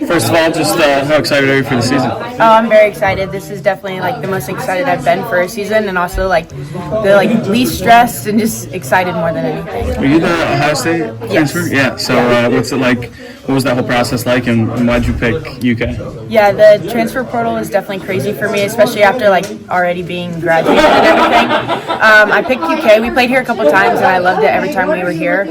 First of all, just how excited are you for the season? Oh, I'm very excited. This is definitely like the most excited I've been for a season, and also like the least stressed and just excited more than anything. Were you the Ohio State transfer? Yes. Yeah. So what's it like? What was that whole process like, and why'd you pick UK? Yeah, the transfer portal is definitely crazy for me, especially after like already being graduated and everything. I picked UK. We played here a couple times, and I loved it every time we were here.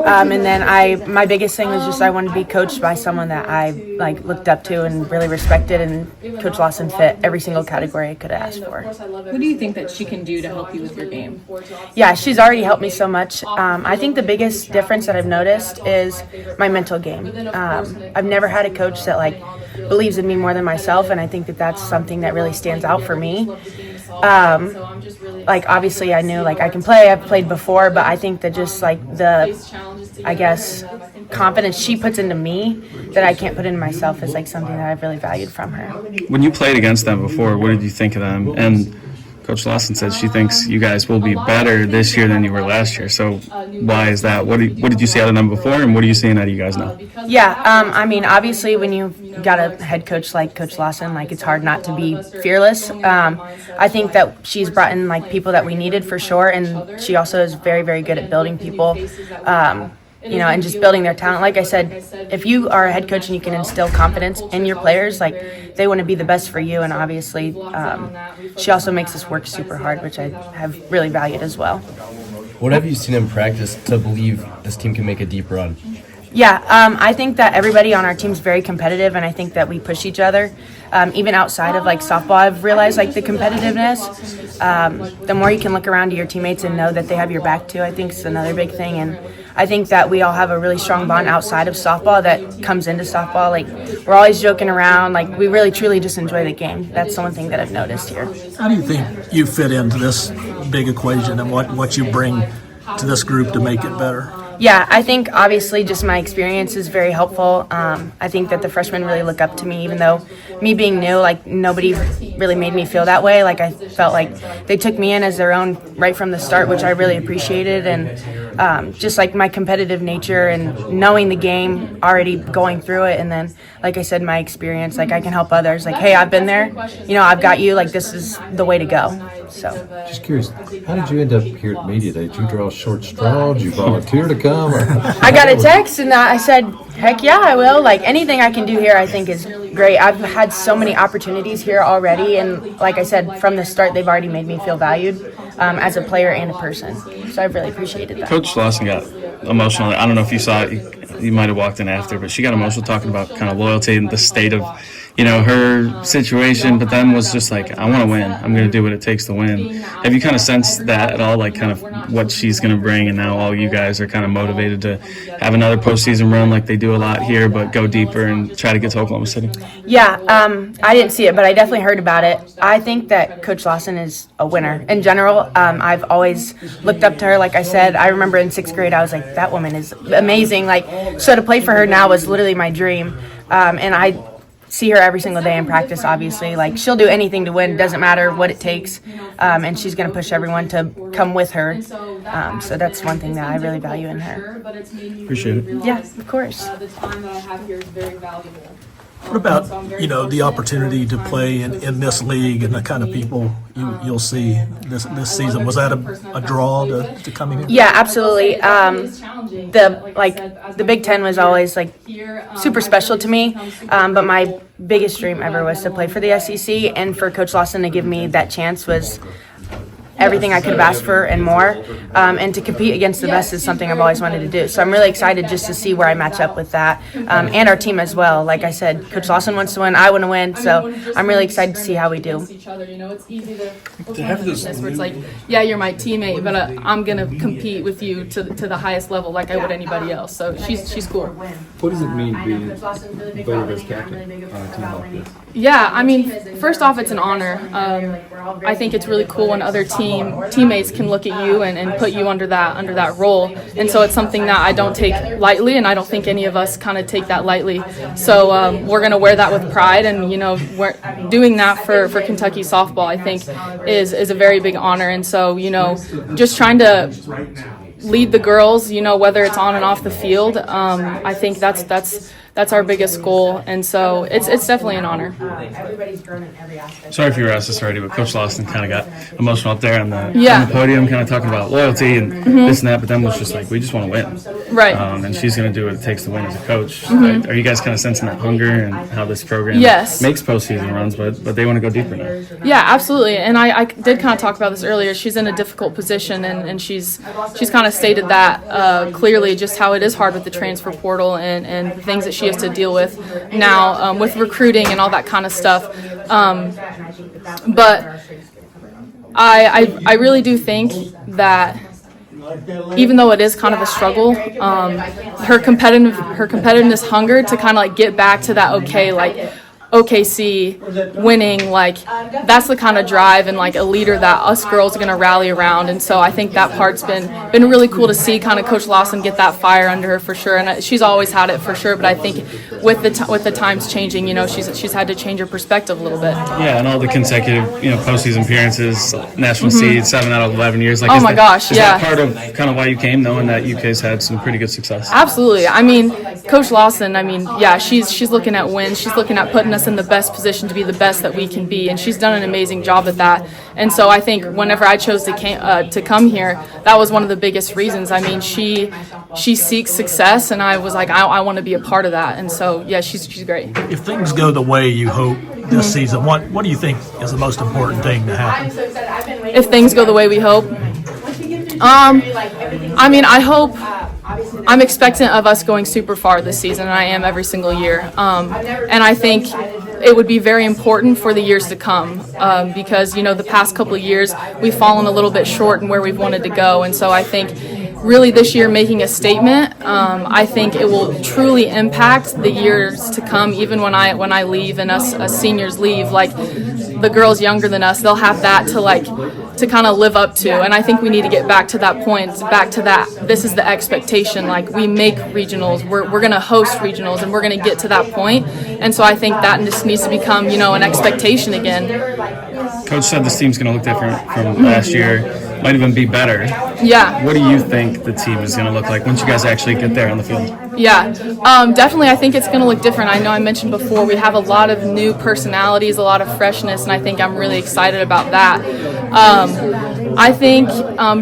And then my biggest thing was just I wanted to be coached by someone that I like looked up to and really respected, and Coach Lawson fit every single category I could have asked for. What do you think that she can do to help you with your game? Yeah, she's already helped me so much. I think the biggest difference that I've noticed is my mental game. I've never had a coach that like believes in me more than myself, and I think that that's something that really stands out for me. Like obviously I knew like I can play, I've played before, but I think that just like the, I guess, confidence she puts into me that I can't put into myself is like something that I've really valued from her. When you played against them before, what did you think of them? And Coach Lawson said she thinks you guys will be better this year than you were last year. So why is that? What did you see out of them before, and what are you seeing out of you guys now? Yeah, I mean, obviously when you got a head coach like Coach Lawson, like it's hard not to be fearless. I think that she's brought in like people that we needed for sure, and she also is very, very good at building people. And just building their talent. Like I said, if you are a head coach and you can instill confidence in your players, like they want to be the best for you. And obviously, she also makes us work super hard, which I have really valued as well. What have you seen in practice to believe this team can make a deep run? Yeah, I think that everybody on our team is very competitive, and I think that we push each other. Even outside of like softball, I've realized like the competitiveness. The more you can look around to your teammates and know that they have your back too, I think is another big thing. And I think that we all have a really strong bond outside of softball that comes into softball. Like we're always joking around. Like we really truly just enjoy the game. That's the one thing that I've noticed here. How do you think you fit into this big equation, and what you bring to this group to make it better? Yeah, I think obviously just my experience is very helpful. I think that the freshmen really look up to me, even though me being new, like nobody really made me feel that way. Like I felt like they took me in as their own right from the start, which I really appreciated. And just like my competitive nature and knowing the game, already going through it. And then, like I said, my experience, like I can help others. Like, hey, I've been there, I've got you, like this is the way to go. So. Just curious, how did you end up here at Media Day? Did you draw a short straw? Did you volunteer to come? I got a text and I said, heck yeah, I will. Like anything I can do here I think is great. I've had so many opportunities here already, and like I said, from the start they've already made me feel valued as a player and a person. So I've really appreciated that. Coach Lawson got emotional. I don't know if you saw it. You might have walked in after, but she got emotional talking about kind of loyalty and the state of her situation, but then was just like, I want to win. I'm going to do what it takes to win. Have you kind of sensed that at all, like kind of what she's going to bring, and now all you guys are kind of motivated to have another postseason run like they do a lot here, but go deeper and try to get to Oklahoma City? Yeah, I didn't see it, but I definitely heard about it. I think that Coach Lawson is a winner. In general, I've always looked up to her. Like I said, I remember in 6th grade, I was like, that woman is amazing. Like, so to play for her now was literally my dream. And I see her every single day in practice, obviously. Like, she'll do anything to win, doesn't matter what it takes, and she's going to push everyone to come with her. So that's one thing that I really value in her. Appreciate it. Yeah, of course. What about, the opportunity to play in this league and the kind of people you'll see this season? Was that a draw to coming in? Yeah, absolutely. The Big Ten was always like super special to me, but my biggest dream ever was to play for the SEC, and for Coach Lawson to give me that chance was everything I could have asked for and more, and to compete against the best is something I've always wanted to do. So I'm really excited just to see where I match up with that, and our team as well. Like I said, Coach Lawson wants to win, I want to win, so I'm really excited to see how we do. It's easy to have this where it's like, yeah, you're my teammate, but I'm gonna compete with you to the highest level like I would anybody else. So she's cool. What does it mean being voted as captain on a team like this? Yeah, I mean, first off, it's an honor. I think it's really cool when other teammates can look at you and put you under that role, and so it's something that I don't take lightly, and I don't think any of us kind of take that lightly. So we're gonna wear that with pride, and we're doing that for Kentucky softball. I think is a very big honor, and so just trying to lead the girls, whether it's on and off the field. I think that's our biggest goal, and so it's definitely an honor. Sorry if you were asked this already, but Coach Lawson kind of got emotional up there on the podium, kind of talking about loyalty and this and that, but then was just like, we just want to win. Right. And she's going to do what it takes to win as a coach. Are you guys kind of sensing that hunger and how this program makes postseason runs, but they want to go deeper now? Yeah, absolutely. And I did kind of talk about this earlier. She's in a difficult position, and she's kind of stated that clearly, just how it is hard with the transfer portal and the things that she has to deal with now with recruiting and all that kind of stuff. But I really do think that even though it is kind of a struggle, her competitiveness hunger to kind of like get back to that OKC winning, like that's the kind of drive and like a leader that us girls are going to rally around. And so I think that part's been really cool to see kind of Coach Lawson get that fire under her for sure. And she's always had it for sure, but I think with the times changing, she's had to change her perspective a little bit. Yeah, and all the consecutive postseason appearances, national seeds, 7 out of 11 years. Like, oh my gosh, is that part of kind of why you came, knowing that UK's had some pretty good success? Absolutely. I mean, Coach Lawson, she's looking at wins. She's looking at putting us in the best position to be the best that we can be, and she's done an amazing job at that. And so I think whenever I chose to come here, that was one of the biggest reasons. I mean, she seeks success, and I was like, I want to be a part of that. And so yeah, she's great. If things go the way you hope this season, what do you think is the most important thing to happen? If things go the way we hope, I mean, I hope. I'm expectant of us going super far this season, and I am every single year. And I think it would be very important for the years to come because, the past couple of years we've fallen a little bit short in where we've wanted to go. And so I think really this year making a statement, I think it will truly impact the years to come, even when I leave and us seniors leave. Like the girls younger than us, they'll have that to kind of live up to. And I think we need to get back to that point, back to that. This is the expectation. Like we make regionals, we're going to host regionals, and we're going to get to that point. And so I think that just needs to become, an expectation again. Coach said this team's going to look different from last year. Might even be better. Yeah. What do you think the team is going to look like once you guys actually get there on the field? Yeah, definitely. I think it's going to look different. I know I mentioned before we have a lot of new personalities, a lot of freshness, and I think I'm really excited about that. I think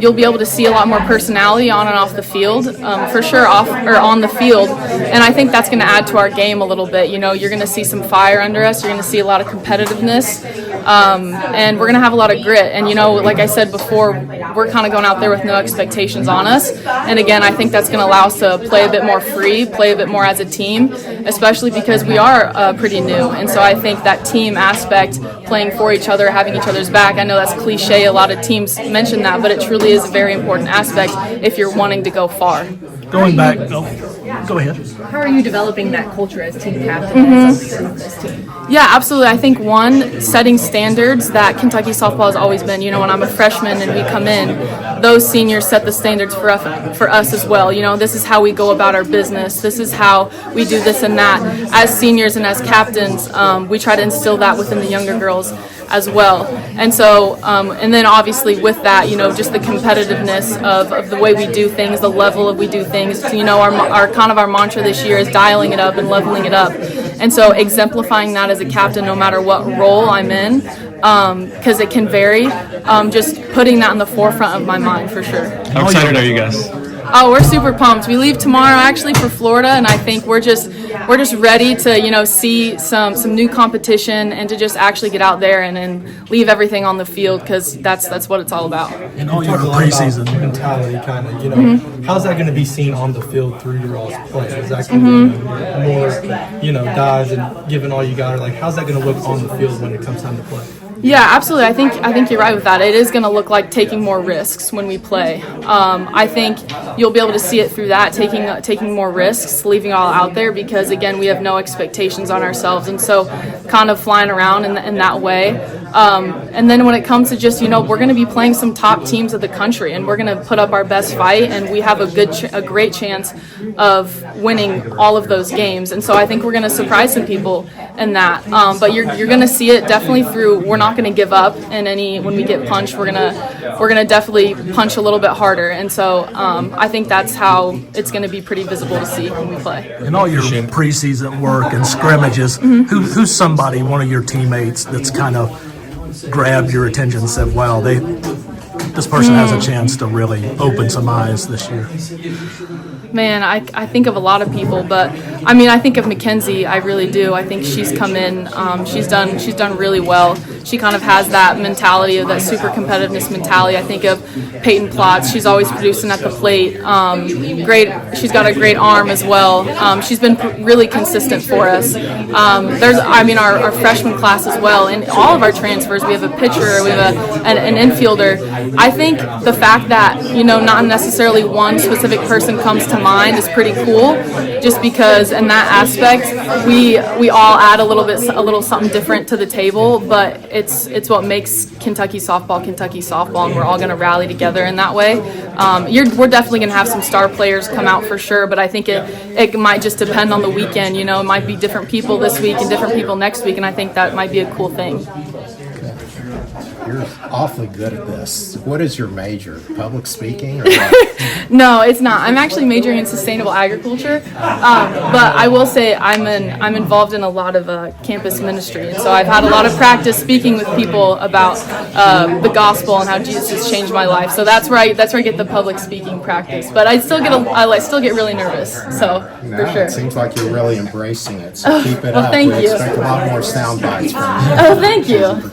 you'll be able to see a lot more personality on and off the field, for sure, on the field, and I think that's going to add to our game a little bit. You're going to see some fire under us. You're going to see a lot of competitiveness, and we're going to have a lot of grit. And like I said before, we're kind of going out there with no expectations on us. And again, I think that's going to allow us to play a bit more free, play a bit more as a team, especially because we are pretty new. And so I think that team aspect, playing for each other, having each other's back, I know that's cliche. A lot of teams mention that, but it truly is a very important aspect if you're wanting to go far. Going back, go ahead. How are you developing that culture as team captain and as a leader of this team? Yeah, absolutely. I think one, setting standards that Kentucky softball has always been. When I'm a freshman and we come in, those seniors set the standards for us as well. This is how we go about our business. This is how we do this and that. As seniors and as captains, we try to instill that within the younger girls as well. And so, and then obviously with that, just the competitiveness of the way we do things, the level of we do things. Our mantra this year is dialing it up and leveling it up. And so exemplifying that as a captain, no matter what role I'm in, because it can vary, just putting that in the forefront of my mind for sure. How excited are you guys? Oh, we're super pumped. We leave tomorrow actually for Florida, and I think we're just ready to see some new competition and to just actually get out there and leave everything on the field, because that's what it's all about. And all your preseason mentality, kind of, how's that going to be seen on the field through your all's play? Is that going to be more, dives and giving all you got, or like how's that going to look on the field when it comes time to play? Yeah, absolutely. I think you're right with that. It is going to look like taking more risks when we play. I think you'll be able to see it through that, taking more risks, leaving it all out there, because again, we have no expectations on ourselves, and so kind of flying around in that way. And then when it comes to just, we're going to be playing some top teams of the country, and we're going to put up our best fight, and we have a great chance of winning all of those games. And so I think we're going to surprise some people in that. But you're going to see it definitely through, we're not not going to give up. And when we get punched, we're gonna definitely punch a little bit harder. And so I think that's how it's going to be pretty visible to see when we play. In all your preseason work and scrimmages, who's somebody, one of your teammates, that's kind of grabbed your attention and said, wow, this person has a chance to really open some eyes this year? Man, I think of a lot of people, but I mean, I think of McKenzie. I really do. I think she's come in. She's done really well. She kind of has that mentality of that super competitiveness mentality. I think of Peyton Plotz. She's always producing at the plate. Great. She's got a great arm as well. She's been really consistent for us. Our freshman class as well, and all of our transfers. We have a pitcher. We have an infielder. I think the fact that not necessarily one specific person comes to mind is pretty cool, just because in that aspect we all add a little something different to the table, but it's what makes Kentucky softball, and we're all going to rally together in that way. We're definitely going to have some star players come out for sure, but I think it might just depend on the weekend. It might be different people this week and different people next week, and I think that might be a cool thing. You're awfully good at this. What is your major? Public speaking? Or what? No, it's not. I'm actually majoring in sustainable agriculture, but I will say I'm involved in a lot of campus ministry, and so I've had a lot of practice speaking with people about the gospel and how Jesus has changed my life. So that's where I get the public speaking practice. But I still get really nervous. So for sure. It seems like you're really embracing it. So keep it up. Thank we you. expect a lot more sound bites from you. Oh, thank you.